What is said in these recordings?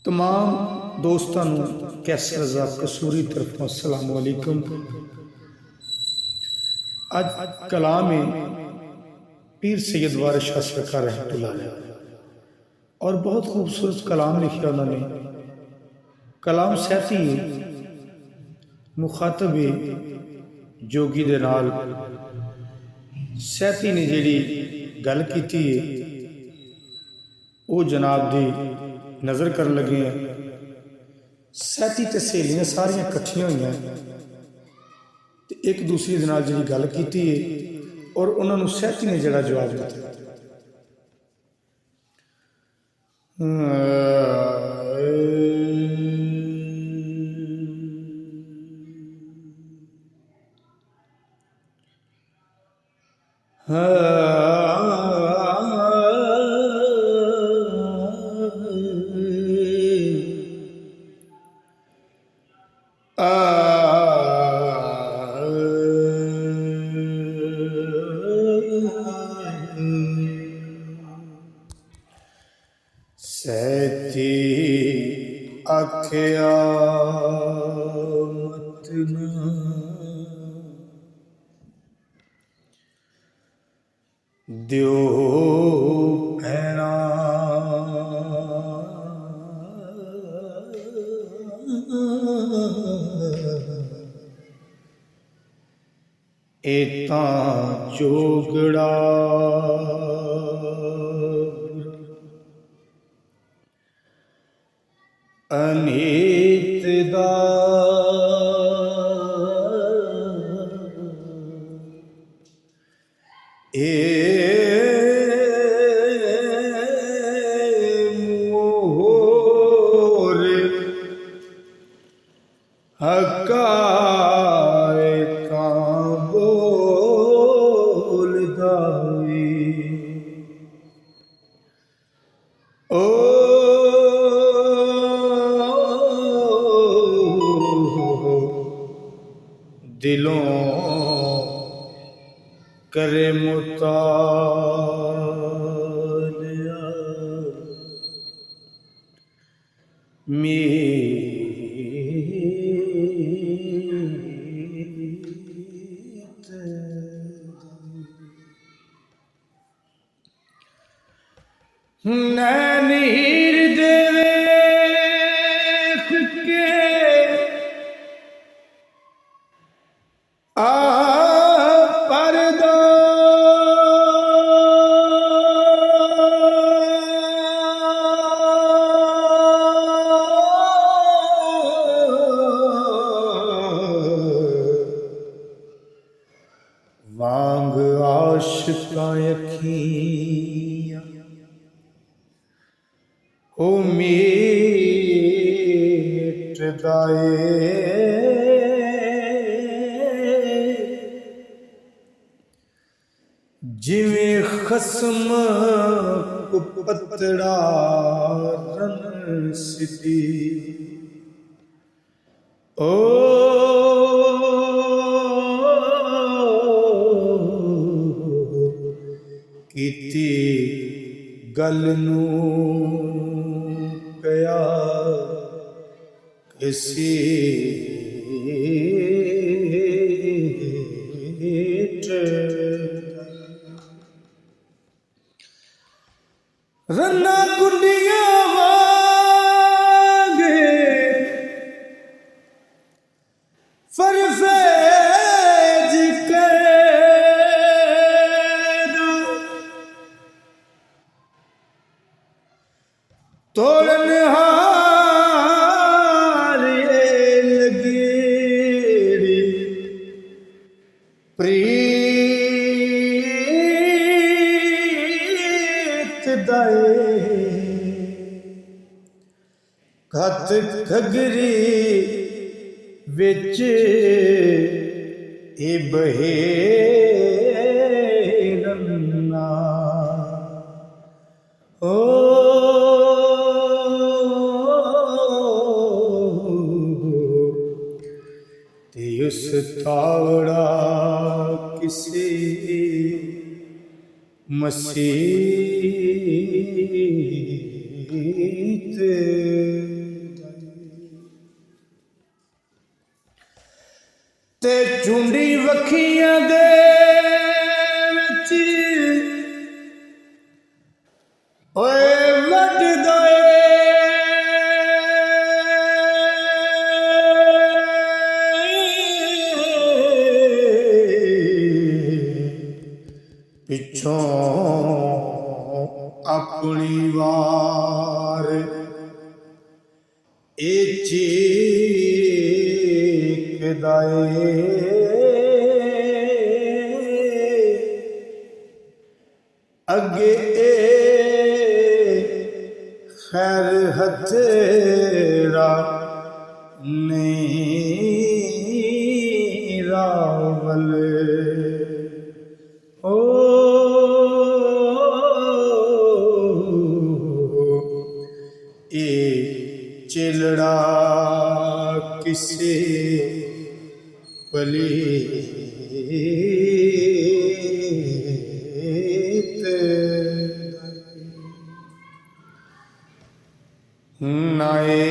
तमाम दोस्तों कैसर रज़ा कसूरी तरफों अस्सलाम वालेकुम। आज कलाम पीर सैयद वारिस शाह सरकार रहमतुल्लाह अलैह और बहुत खूबसूरत कलाम लिखा उन्होंने। कलाम सैती मुखातब जोगी दे नाल सैती ने जिहड़ी गल कीती है वो जनाब दी नज़र कर लगे हैं। सैती ते सहेलियां सारियां कट्ठियां हुई ते एक दूसरी दे नाल जिहड़ी गल कीती है और उन्होंने सैती ने जिहड़ा जवाब दिता। सैती आख्या मत ना दियो भैणा एता जोगड़ा अनीत दा मोर हकायता बोलदाई ओ दिलों करे मुतालिया मीत नैनीर देवे के परदा वांग आशिकां अखियां ओ मीटदा जिवें खसम को पतड़ा रन सिटी ओ कीती गल नूं कया किसी रन्ना कुंडियां वांगे फरफेज के तोड़न हारे लगी प्रीत दाए खत खगरी विच ए बहे रन्ना ओ उस तावड़ा किसी मसीत ते झुंडी वखियां दे विच ओए वड्डदा पिछों अपनी वार ए चीकदा अगे खैर हथेरा नहीं रावल ओ ए चिलड़ा किसे पलीत नाए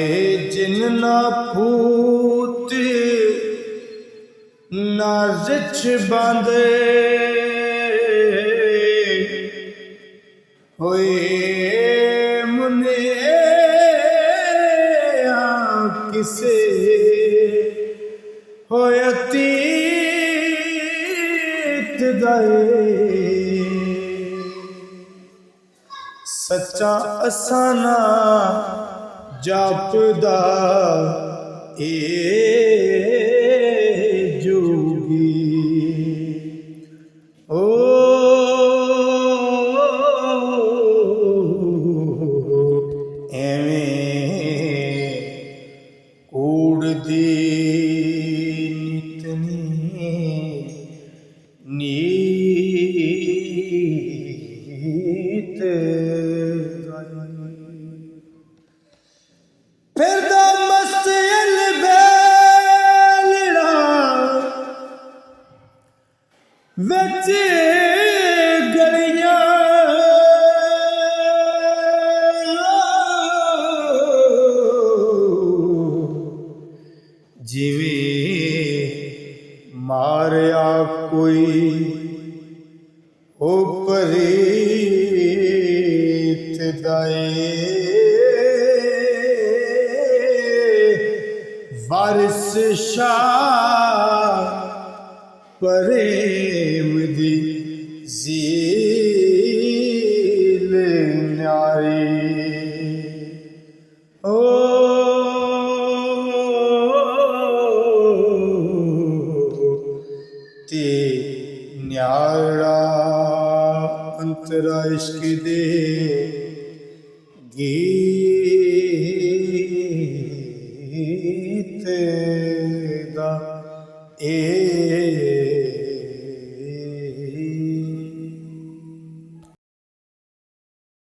जिन ना पूत ना रिछ बांधे होए मुने किसे होए अतीत दाए सच्चा असाना जापदा ए जोगी ओ दी नीत फिर दा मस्त बेलड़ा विच गलियां जिवें मारिया कोई हो परीत दाए वारिस शाह प्रेम दी झील न्यारी ओ ते न्यारा अंतरा इश्क दे गीत दा ए